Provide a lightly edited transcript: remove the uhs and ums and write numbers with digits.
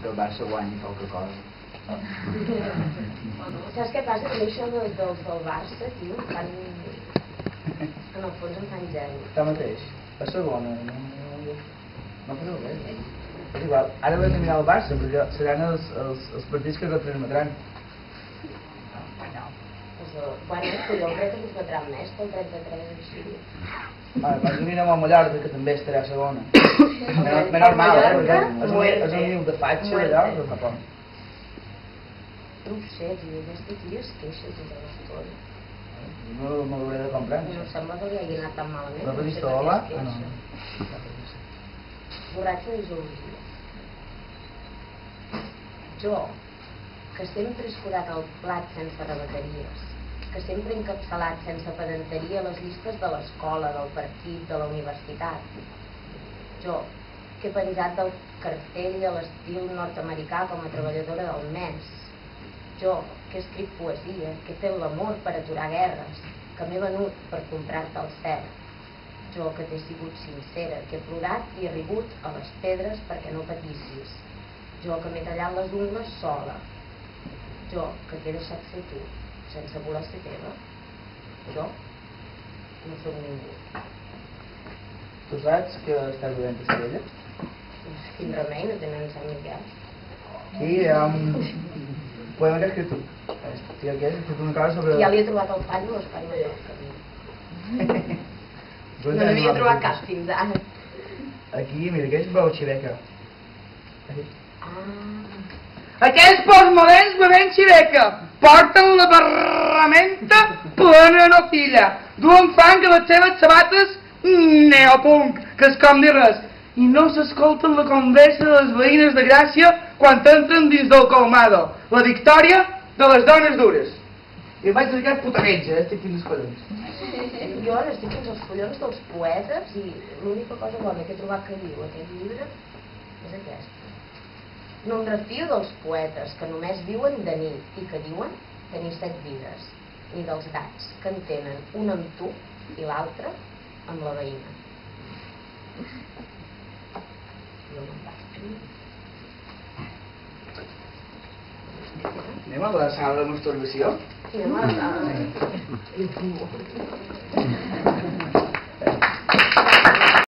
que el Barça guanyi poca cosa. Saps què passa? Que això del Barça, tio, en el fons em fan zero. Està mateix. A segona no fareu res. És igual, ara hem de mirar el Barça perquè seran els partits que retransmetran. Bueno, jo crec que ens batran més pel 33 així. Quan mirem el Mallorca, que també estarà a segona. Més normal, perquè és un niu de fatxa allò, però fa por. No ho sé, tio, aquest tio es queixa tota l'estona. No l'hauré de comprar. No sembla que li hagi anat tan malament. L'has vist hola? Ah, no. Borratxo de geologia. Jo, que sempre he escurat el plat sense rebequeries, que sempre he encapçalat sense pedanteria les llistes de l'escola, del partit, de la universitat. Jo, que he penjat del cartell a l'estil nord-americà com a treballadora del mes. Jo, que he escrit poesia, que he fet l'amor per aturar guerres, que m'he venut per comprar-te el cel. Jo, que t'he sigut sincera, que he plorat i he rigut a les pedres perquè no patissis. Jo, que m'he tallat les ungles sola. Jo, que t'he deixat ser tu, sense voler ser teva. Jo no sóc ningú. Tu saps que estàs bevent Estella? Quin remei, no tenen Sant Miquel. Aquí hi ha un poema que has escrit tu. Estic aquí, has escrit una cosa sobre... Ja li he trobat el panyo a l'Espai Major. No n'havia trobat cap fins ara. Aquí, mira, aquest és blau xiveca. Aquells postmoderns bevent xiveca porten la barramenta plena de nocilla, duen fang a les seves sabates neopunk, que és com dir res, i no s'escolten la conversa de les veïnes de Gràcia quan entren dins del colmado, la victòria de les dones dures. I vaig a aquest putaneig, estic fins als collons. Jo ara estic fins als collons dels poetes i l'única cosa bona que he trobat que diu aquest llibre és aquesta. No em refio dels poetes que només viuen de nit i que diuen tenir 7 vides, ni dels gats que en tenen un amb tu i l'altre amb la veïna. Jo me'n vaig. Anem a la sala de masturbació? Anem a la sala.